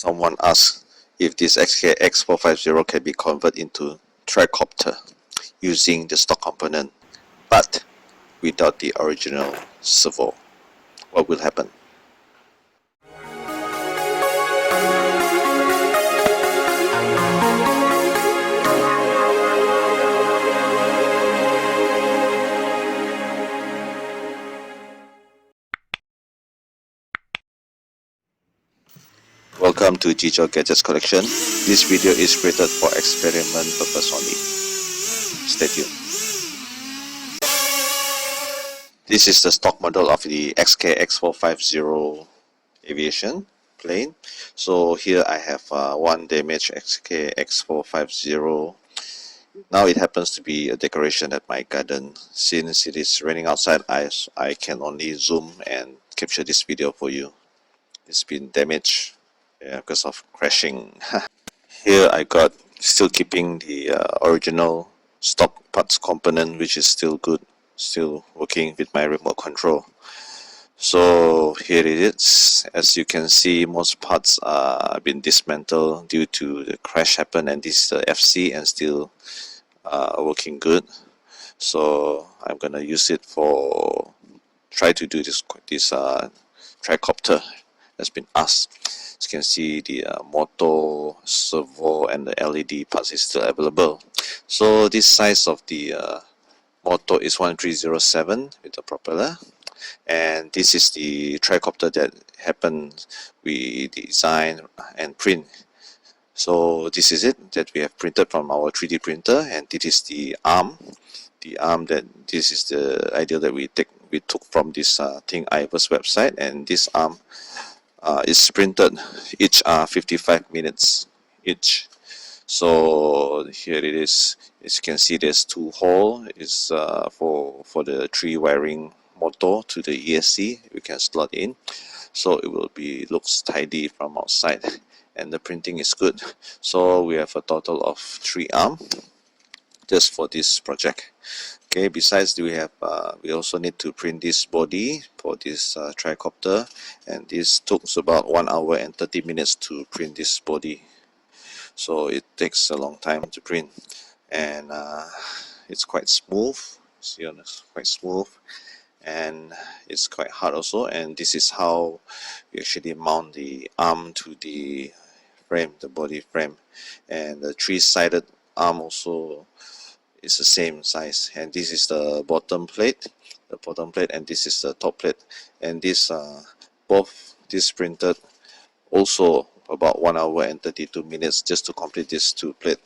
Someone asked if this XK X450 can be converted into Tricopter using the stock component, but without the original servo. What will happen? Welcome to GIJO Gadgets Collection. This video is created for experiment purpose only. Stay tuned. This is the stock model of the XK X450 Aviation plane. So here I have one damaged XK X450. Now it happens to be a decoration at my garden. Since it is raining outside, I can only zoom and capture this video for you. It's been damaged because of crashing. Here I got still keeping the original stock parts component, which is still good, still working with my remote control. So here it is. As you can see, most parts are been dismantled due to the crash happen, and this is the FC and still working good. So I'm gonna use it for try to do this tricopter has been asked. As you can see, the motor, servo, and the LED parts is still available. So this size of the motor is 1307 with the propeller, and this is the tricopter that happened we design and print. So this is it that we have printed from our 3D printer, and this is the arm. The arm that this is the idea that we took from this Thingiverse website, and this arm is printed. Each are 55 minutes each. So here it is. As you can see, there's two holes. Is for the 3 wiring motor to the ESC. We can slot in, so it will be looks tidy from outside, and the printing is good. So we have a total of 3 arms just for this project. Okay, besides we have we also need to print this body for this tricopter, and this took about 1 hour and 30 minutes to print this body. So it takes a long time to print, and it's quite smooth. See, it's quite smooth, and it's quite hard also. And this is how we actually mount the arm to the frame, the body frame, and the 3-sided arm also is the same size. And this is the bottom plate, and this is the top plate. And this both this printed also about 1 hour and 32 minutes just to complete this 2 plate.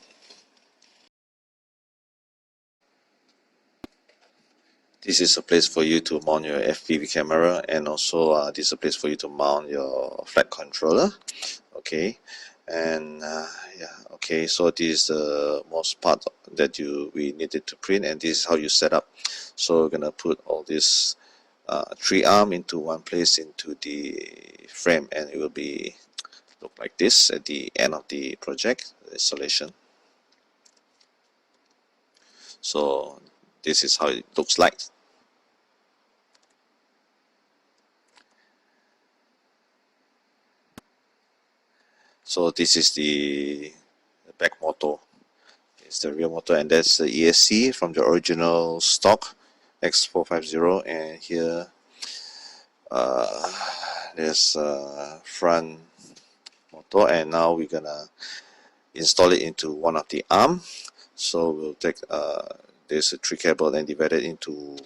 This is a place for you to mount your FPV camera, and also this is a place for you to mount your flight controller. Okay, and yeah, okay, so this is the most part that we needed to print, and this is how you set up. So we're gonna put all this 3 arm into one place into the frame, and it will be look like this at the end of the project, the installation. So this is how it looks like. So this is the back motor. It's the rear motor, and that's the ESC from the original stock X450. And here there's front motor, and now we're gonna install it into one of the arm. So we'll take there's a 3 cable and divide it into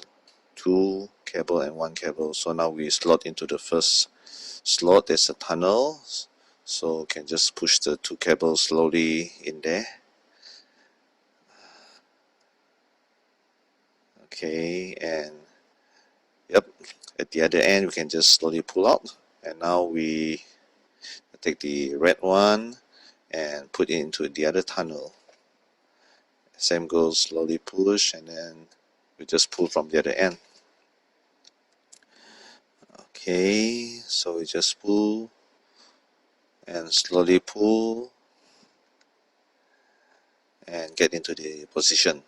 2 cable and 1 cable. So now we slot into the first slot. There's a tunnel, so can just push the 2 cables slowly in there. Okay, and yep, at the other end we can just slowly pull out. And now we take the red one and put it into the other tunnel. Same goes, slowly push, and then we just pull from the other end. Okay, so we just pull and slowly pull and get into the position.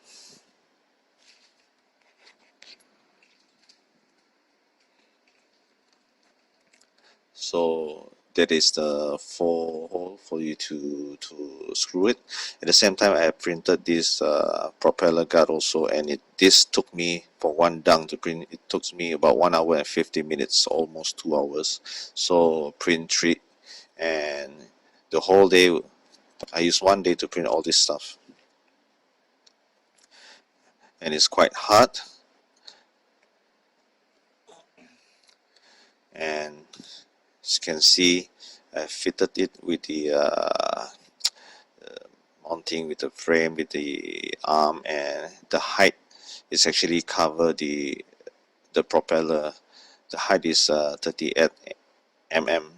So that is the 4 hole for you to screw it. At the same time, I have printed this propeller guard also, and this took me, for one dunk to print, it took me about 1 hour and 50 minutes, almost 2 hours. So print 3, and the whole day I used 1 day to print all this stuff, and it's quite hard. And as you can see, I fitted it with the mounting with the frame, with the arm, and the height is actually cover the propeller. The height is 38 mm.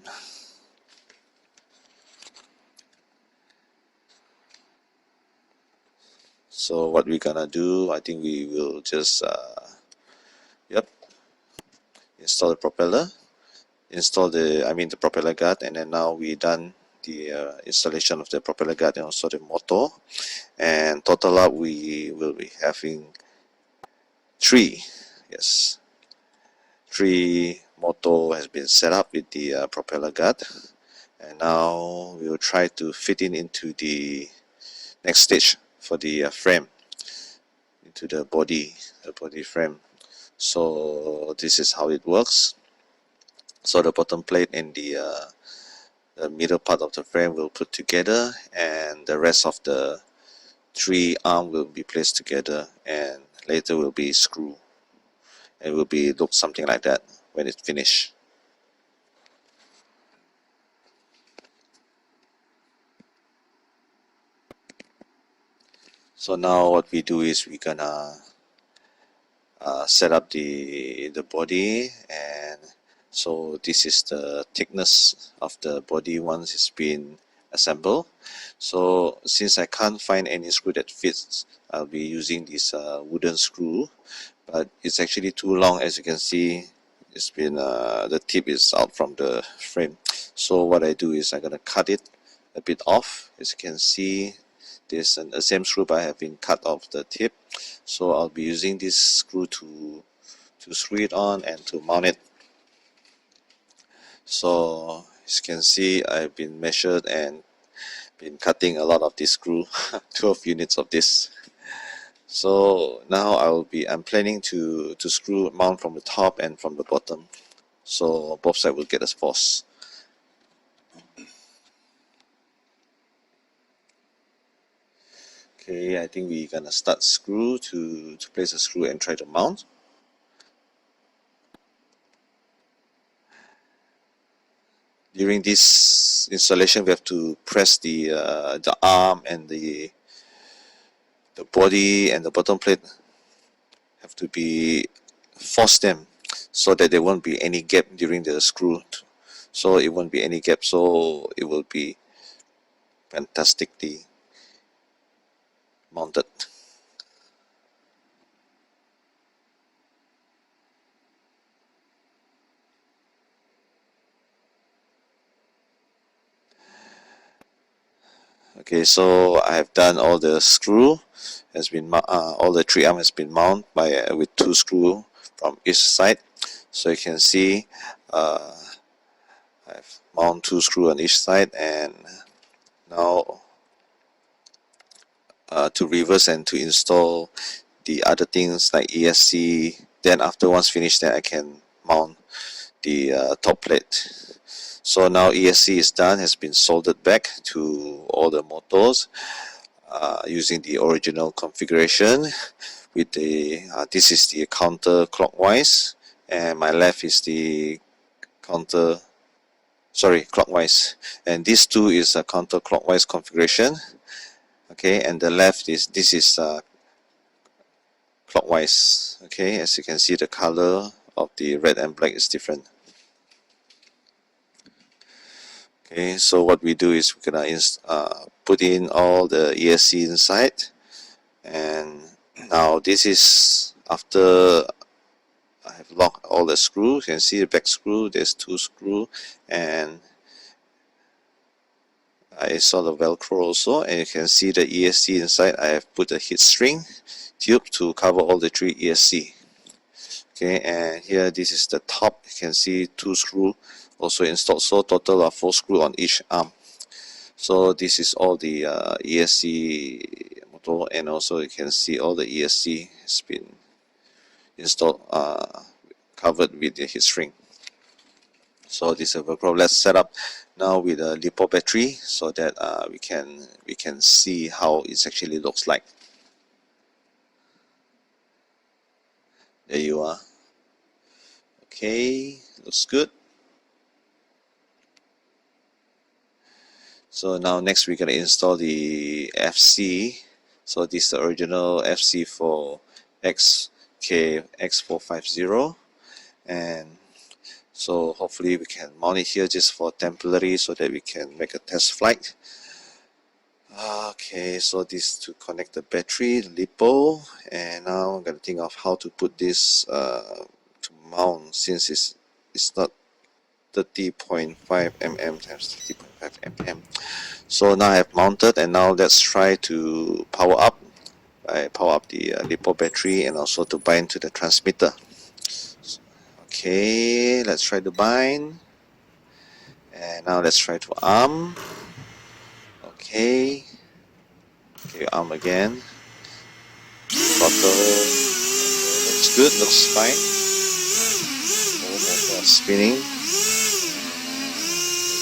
So what we're gonna do, I think we will just install the propeller, install the propeller guard, and then now we done the installation of the propeller guard and also the motor, and total up we will be having 3 motor has been set up with the propeller guard, and now we will try to fit in into the next stage for the frame, into the body frame. So this is how it works. So the bottom plate and the middle part of the frame will put together, and the rest of the 3 arm will be placed together, and later will be screwed. It will be look something like that when it's finished. So now what we do is we're gonna set up the body, and so this is the thickness of the body once it's been assembled. So since I can't find any screw that fits, I'll be using this wooden screw, but it's actually too long. As you can see, it's been the tip is out from the frame. So what I do is I'm gonna cut it a bit off. As you can see, this and the same screw, but I have been cut off the tip. So I'll be using this screw to screw it on and to mount it. So as you can see, I've been measured and been cutting a lot of this screw, 12 units of this. So now I'm planning to screw mount from the top and from the bottom, so both sides will get a force. Okay, I think we're gonna start screw to place a screw and try to mount. During this installation, we have to press the arm and the body and the bottom plate have to be force them so that there won't be any gap during the screw. So it won't be any gap. So it will be fantastically mounted. Okay, so I have done all the screw. Has been all the 3 arm has been mounted by with 2 screw from each side. So you can see I've mounted 2 screw on each side, and now to reverse and to install the other things like ESC. Then after once finished, then I can mount the top plate. So now ESC is done, has been soldered back to all the motors using the original configuration. With the this is the counterclockwise, and my left is the clockwise, and these two is a counterclockwise configuration. Okay, and the left is clockwise. Okay, as you can see, the color of the red and black is different. Okay, so what we do is we're gonna put in all the ESC inside, and now this is after I have locked all the screws. You can see the back screw, there's 2 screws, and I installed the velcro also, and you can see the ESC inside. I have put a heat string tube to cover all the 3 ESC. Okay, and here this is the top. You can see 2 screws also installed, so total of 4 screws on each arm. So this is all the ESC motor, and also you can see all the ESC has been installed, covered with the heat shrink. So this is a Velcro. Let's set up now with a LiPo battery so that we can see how it actually looks like. There you are. Okay, looks good. So now next we're gonna install the FC. So this is the original FC for XK X450, and so hopefully we can mount it here just for temporary so that we can make a test flight. Okay, so this to connect the battery, LiPo, and now I'm gonna think of how to put this to mount, since it's not 30.5 mm times 30.5 mm. So now I have mounted, and now let's try to power up. I power up the LiPo battery, and also to bind to the transmitter. Okay, let's try to bind, and now let's try to arm. Okay, arm again. Throttle. Looks good, looks fine. Motor spinning.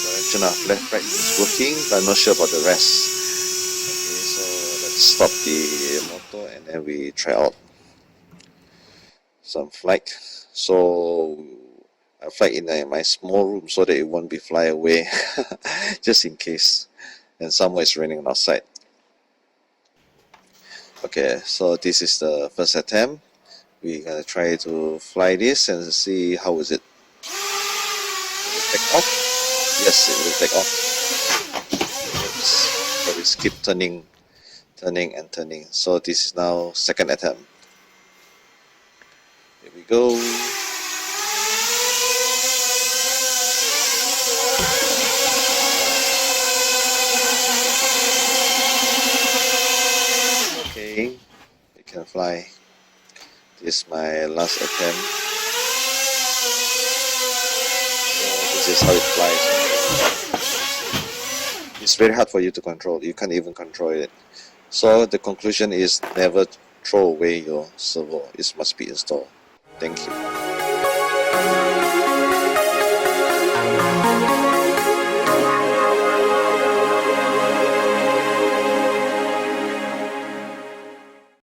Direction of left, right is working, but I'm not sure about the rest. Okay, so let's stop the motor, and then we try out some flight. So I fly in my small room so that it won't be fly away, just in case, and somewhere it's raining outside. Okay, so this is the first attempt. We're gonna try to fly this and see how is it. Will it take off? Yes, it will take off. But it's keep turning and turning. So this is now second attempt. Here we go. Okay, it can fly. This is my last attempt. So this is how it flies. It's very hard for you to control. You can't even control it. So the conclusion is never throw away your servo. It must be installed. Thank you.